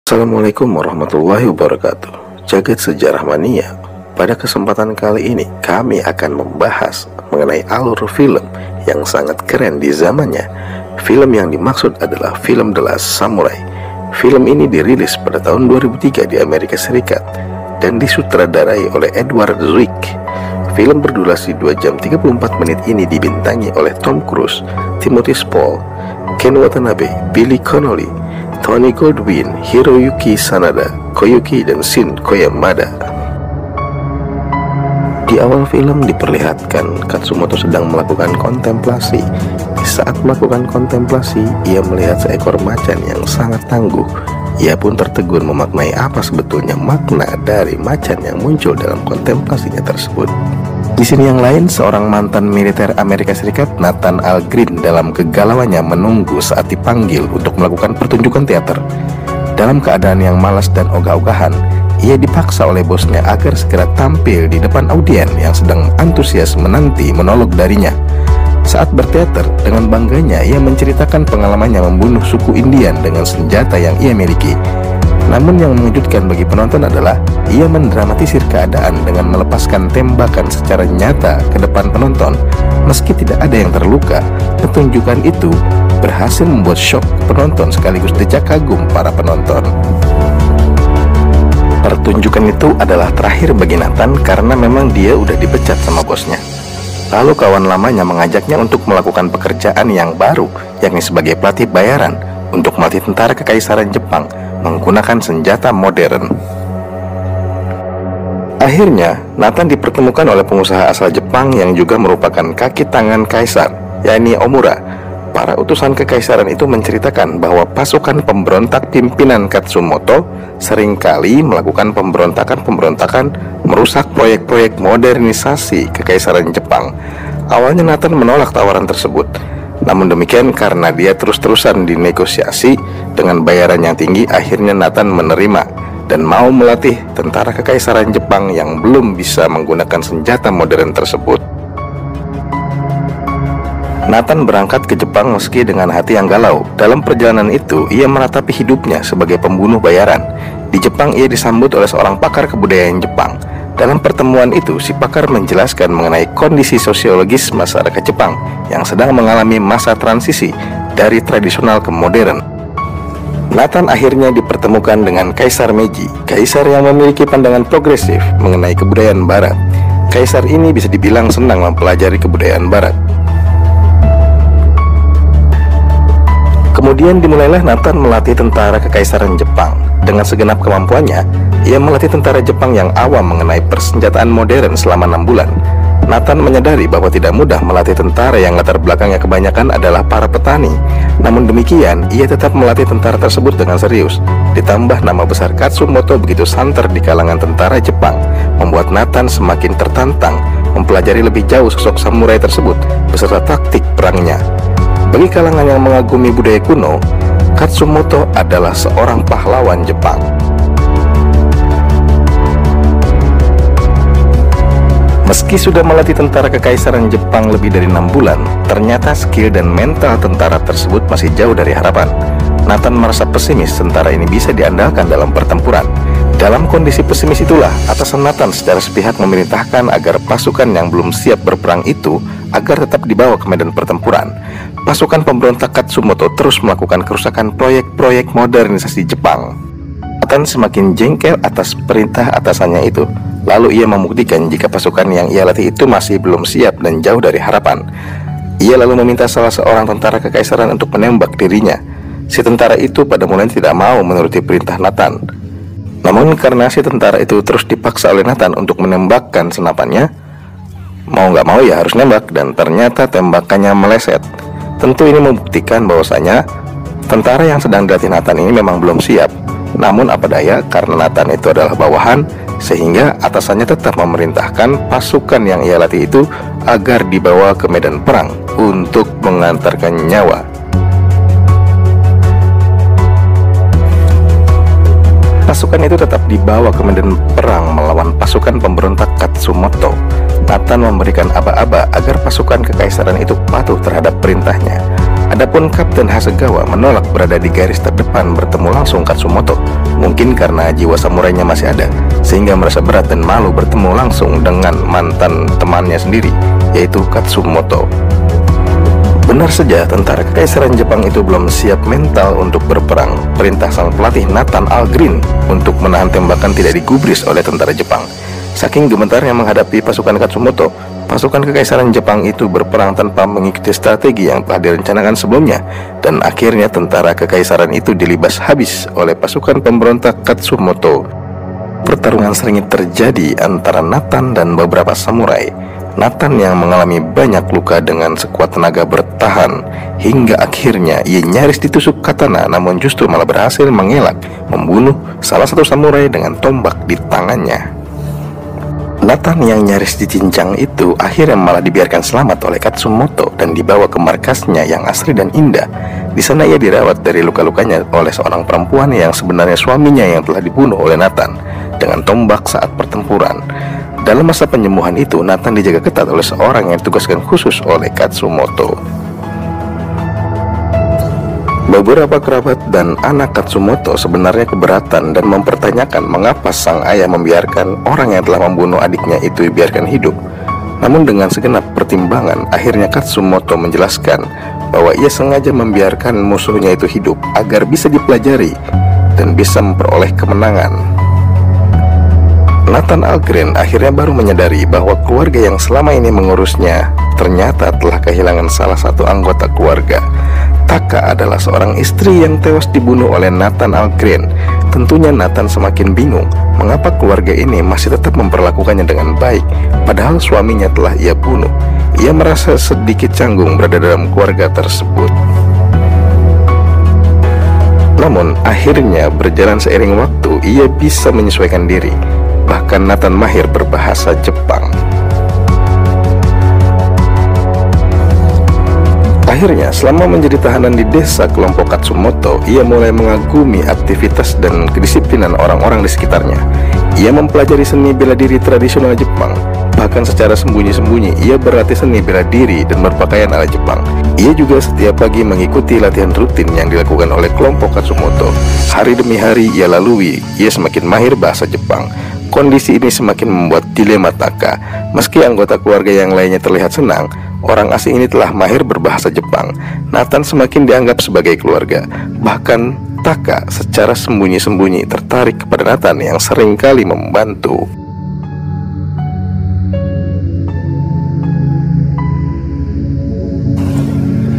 Assalamualaikum warahmatullahi wabarakatuh. Jagat Sejarah Mania. Pada kesempatan kali ini kami akan membahas mengenai alur film yang sangat keren di zamannya. Film yang dimaksud adalah film The Last Samurai. Film ini dirilis pada tahun 2003 di Amerika Serikat dan disutradarai oleh Edward Zwick. Film berdurasi 2 jam 34 menit ini dibintangi oleh Tom Cruise, Timothy Spall, Ken Watanabe, Billy Connolly, Tony Goldwyn, Hiroyuki Sanada, Koyuki, dan Shin Koyamada. Di awal film diperlihatkan Katsumoto sedang melakukan kontemplasi. Di saat melakukan kontemplasi, ia melihat seekor macan yang sangat tangguh. Ia pun tertegun memaknai apa sebetulnya makna dari macan yang muncul dalam kontemplasinya tersebut. Di sini yang lain, seorang mantan militer Amerika Serikat, Nathan Algren, dalam kegalauannya menunggu saat dipanggil untuk melakukan pertunjukan teater. Dalam keadaan yang malas dan ogah-ogahan, ia dipaksa oleh bosnya agar segera tampil di depan audien yang sedang antusias menanti monolog darinya. Saat berteater, dengan bangganya ia menceritakan pengalamannya membunuh suku Indian dengan senjata yang ia miliki. Namun yang mengejutkan bagi penonton adalah ia mendramatisir keadaan dengan melepaskan tembakan secara nyata ke depan penonton. Meski tidak ada yang terluka, pertunjukan itu berhasil membuat syok penonton sekaligus decak kagum para penonton. Pertunjukan itu adalah terakhir bagi Nathan karena memang dia udah dipecat sama bosnya. Lalu kawan lamanya mengajaknya untuk melakukan pekerjaan yang baru, yakni sebagai pelatih bayaran untuk melatih tentara kekaisaran Jepang menggunakan senjata modern. Akhirnya, Nathan dipertemukan oleh pengusaha asal Jepang yang juga merupakan kaki tangan kaisar, yakni Omura. Para utusan kekaisaran itu menceritakan bahwa pasukan pemberontak pimpinan Katsumoto seringkali melakukan pemberontakan merusak proyek-proyek modernisasi kekaisaran Jepang. Awalnya Nathan menolak tawaran tersebut. Namun demikian, karena dia terus-terusan dinegosiasi dengan bayaran yang tinggi, akhirnya Nathan menerima dan mau melatih tentara kekaisaran Jepang yang belum bisa menggunakan senjata modern tersebut. Nathan berangkat ke Jepang meski dengan hati yang galau. Dalam perjalanan itu, ia meratapi hidupnya sebagai pembunuh bayaran. Di Jepang, ia disambut oleh seorang pakar kebudayaan Jepang. Dalam pertemuan itu, si pakar menjelaskan mengenai kondisi sosiologis masyarakat Jepang yang sedang mengalami masa transisi dari tradisional ke modern. Nathan akhirnya dipertemukan dengan Kaisar Meiji, kaisar yang memiliki pandangan progresif mengenai kebudayaan barat. Kaisar ini bisa dibilang senang mempelajari kebudayaan barat. Kemudian dimulailah Nathan melatih tentara kekaisaran Jepang. Dengan segenap kemampuannya, ia melatih tentara Jepang yang awam mengenai persenjataan modern selama 6 bulan. Nathan menyadari bahwa tidak mudah melatih tentara yang latar belakangnya kebanyakan adalah para petani. Namun demikian, ia tetap melatih tentara tersebut dengan serius. Ditambah nama besar Katsumoto begitu santer di kalangan tentara Jepang, membuat Nathan semakin tertantang mempelajari lebih jauh sosok samurai tersebut beserta taktik perangnya. Bagi kalangan yang mengagumi budaya kuno, Katsumoto adalah seorang pahlawan Jepang. Meski sudah melatih tentara kekaisaran Jepang lebih dari 6 bulan, ternyata skill dan mental tentara tersebut masih jauh dari harapan. Nathan merasa pesimis tentara ini bisa diandalkan dalam pertempuran. Dalam kondisi pesimis itulah, atasan Nathan secara sepihak memerintahkan agar pasukan yang belum siap berperang itu agar tetap dibawa ke medan pertempuran. Pasukan pemberontak Katsumoto terus melakukan kerusakan proyek-proyek modernisasi Jepang. Nathan semakin jengkel atas perintah atasannya itu. Lalu ia membuktikan jika pasukan yang ia latih itu masih belum siap dan jauh dari harapan. Ia lalu meminta salah seorang tentara kekaisaran untuk menembak dirinya. Si tentara itu pada mulanya tidak mau menuruti perintah Nathan. Namun karena si tentara itu terus dipaksa oleh Nathan untuk menembakkan senapannya, mau nggak mau ya harus nembak, dan ternyata tembakannya meleset. Tentu ini membuktikan bahwasanya tentara yang sedang dilatih Nathan ini memang belum siap. Namun apa daya, karena Nathan itu adalah bawahan, sehingga atasannya tetap memerintahkan pasukan yang ia latih itu agar dibawa ke medan perang untuk mengantarkan nyawa. Pasukan itu tetap dibawa ke medan perang melawan pasukan pemberontak Katsumoto. Nathan memberikan aba-aba agar pasukan kekaisaran itu patuh terhadap perintahnya. Adapun Kapten Hasegawa menolak berada di garis terdepan bertemu langsung Katsumoto. Mungkin karena jiwa samurainya masih ada, sehingga merasa berat dan malu bertemu langsung dengan mantan temannya sendiri, yaitu Katsumoto. Benar saja, tentara kekaisaran Jepang itu belum siap mental untuk berperang. Perintah sang pelatih Nathan Algren untuk menahan tembakan tidak digubris oleh tentara Jepang. Saking gemetarnya menghadapi pasukan Katsumoto, pasukan kekaisaran Jepang itu berperang tanpa mengikuti strategi yang telah direncanakan sebelumnya, dan akhirnya tentara kekaisaran itu dilibas habis oleh pasukan pemberontak Katsumoto. Pertarungan sengit terjadi antara Nathan dan beberapa samurai. Nathan yang mengalami banyak luka dengan sekuat tenaga bertahan hingga akhirnya ia nyaris ditusuk katana, namun justru malah berhasil mengelak membunuh salah satu samurai dengan tombak di tangannya. Nathan yang nyaris dicincang itu akhirnya malah dibiarkan selamat oleh Katsumoto dan dibawa ke markasnya yang asri dan indah. Di sana ia dirawat dari luka-lukanya oleh seorang perempuan yang sebenarnya suaminya yang telah dibunuh oleh Nathan dengan tombak saat pertempuran. Dalam masa penyembuhan itu, Nathan dijaga ketat oleh seorang yang ditugaskan khusus oleh Katsumoto. Beberapa kerabat dan anak Katsumoto sebenarnya keberatan dan mempertanyakan mengapa sang ayah membiarkan orang yang telah membunuh adiknya itu dibiarkan hidup. Namun dengan segenap pertimbangan, akhirnya Katsumoto menjelaskan bahwa ia sengaja membiarkan musuhnya itu hidup agar bisa dipelajari dan bisa memperoleh kemenangan. Nathan Algren akhirnya baru menyadari bahwa keluarga yang selama ini mengurusnya ternyata telah kehilangan salah satu anggota keluarga. Taka adalah seorang istri yang tewas dibunuh oleh Nathan Algren. Tentunya Nathan semakin bingung mengapa keluarga ini masih tetap memperlakukannya dengan baik, padahal suaminya telah ia bunuh. Ia merasa sedikit canggung berada dalam keluarga tersebut. Namun akhirnya berjalan seiring waktu, ia bisa menyesuaikan diri. Bahkan Nathan mahir berbahasa Jepang. Akhirnya, selama menjadi tahanan di desa kelompok Katsumoto, ia mulai mengagumi aktivitas dan kedisiplinan orang-orang di sekitarnya. Ia mempelajari seni bela diri tradisional Jepang. Bahkan secara sembunyi-sembunyi, ia berlatih seni bela diri dan berpakaian ala Jepang. Ia juga setiap pagi mengikuti latihan rutin yang dilakukan oleh kelompok Katsumoto. Hari demi hari ia lalui, ia semakin mahir bahasa Jepang. Kondisi ini semakin membuat dilema Taka. Meski anggota keluarga yang lainnya terlihat senang, orang asing ini telah mahir berbahasa Jepang. Nathan semakin dianggap sebagai keluarga. Bahkan Taka secara sembunyi-sembunyi tertarik kepada Nathan yang sering kali membantu.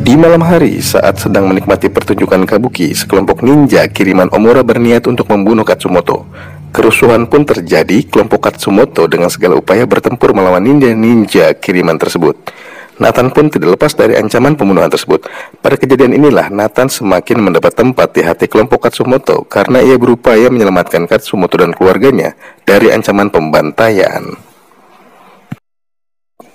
Di malam hari, saat sedang menikmati pertunjukan kabuki, sekelompok ninja kiriman Omura berniat untuk membunuh Katsumoto. Kerusuhan pun terjadi. Kelompok Katsumoto dengan segala upaya bertempur melawan ninja kiriman tersebut. Nathan pun tidak lepas dari ancaman pembunuhan tersebut. Pada kejadian inilah Nathan semakin mendapat tempat di hati kelompok Katsumoto karena ia berupaya menyelamatkan Katsumoto dan keluarganya dari ancaman pembantaian.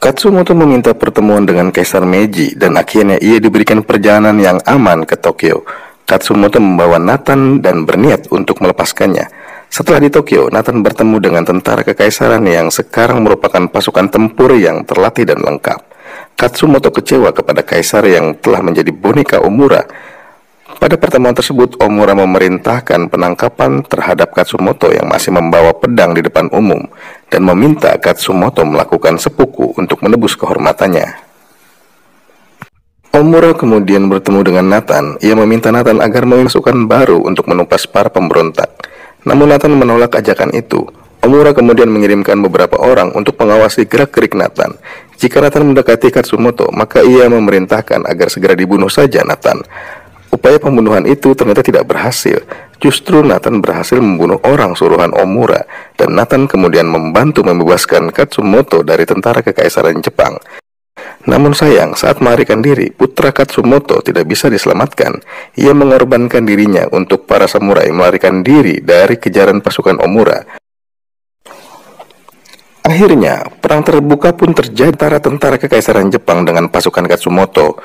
Katsumoto meminta pertemuan dengan Kaisar Meiji dan akhirnya ia diberikan perjalanan yang aman ke Tokyo. Katsumoto membawa Nathan dan berniat untuk melepaskannya. Setelah di Tokyo, Nathan bertemu dengan tentara kekaisaran yang sekarang merupakan pasukan tempur yang terlatih dan lengkap. Katsumoto kecewa kepada kaisar yang telah menjadi boneka Omura. Pada pertemuan tersebut, Omura memerintahkan penangkapan terhadap Katsumoto yang masih membawa pedang di depan umum dan meminta Katsumoto melakukan seppuku untuk menebus kehormatannya. Omura kemudian bertemu dengan Nathan. Ia meminta Nathan agar memasukkan baru untuk menumpas para pemberontak. Namun Nathan menolak ajakan itu. Omura kemudian mengirimkan beberapa orang untuk mengawasi gerak-gerik Nathan. Jika Nathan mendekati Katsumoto, maka ia memerintahkan agar segera dibunuh saja Nathan. Upaya pembunuhan itu ternyata tidak berhasil. Justru Nathan berhasil membunuh orang suruhan Omura, dan Nathan kemudian membantu membebaskan Katsumoto dari tentara kekaisaran Jepang. Namun sayang, saat melarikan diri, putra Katsumoto tidak bisa diselamatkan. Ia mengorbankan dirinya untuk para samurai melarikan diri dari kejaran pasukan Omura. Akhirnya, perang terbuka pun terjadi antara tentara kekaisaran Jepang dengan pasukan Katsumoto.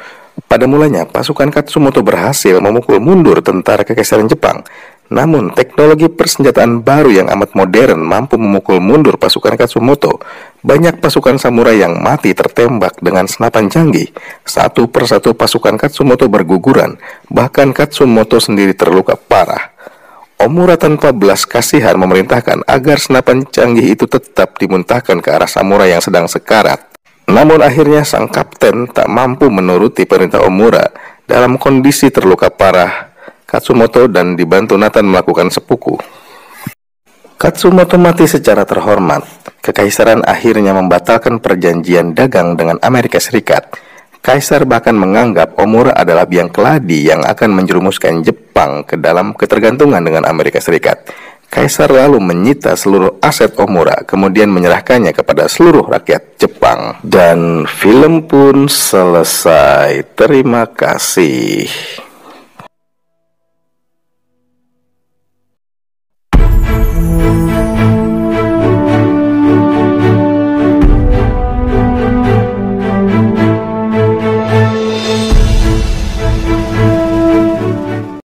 Pada mulanya, pasukan Katsumoto berhasil memukul mundur tentara kekaisaran Jepang. Namun, teknologi persenjataan baru yang amat modern mampu memukul mundur pasukan Katsumoto. Banyak pasukan samurai yang mati tertembak dengan senapan canggih. Satu persatu pasukan Katsumoto berguguran. Bahkan Katsumoto sendiri terluka parah. Omura tanpa belas kasihan memerintahkan agar senapan canggih itu tetap dimuntahkan ke arah samurai yang sedang sekarat. Namun akhirnya sang kapten tak mampu menuruti perintah Omura. Dalam kondisi terluka parah, Katsumoto dan dibantu Nathan melakukan seppuku. Katsumoto mati secara terhormat. Kekaisaran akhirnya membatalkan perjanjian dagang dengan Amerika Serikat. Kaisar bahkan menganggap Omura adalah biang keladi yang akan menjerumuskan Jepang ke dalam ketergantungan dengan Amerika Serikat. Kaisar lalu menyita seluruh aset Omura, kemudian menyerahkannya kepada seluruh rakyat Jepang. Dan film pun selesai. Terima kasih.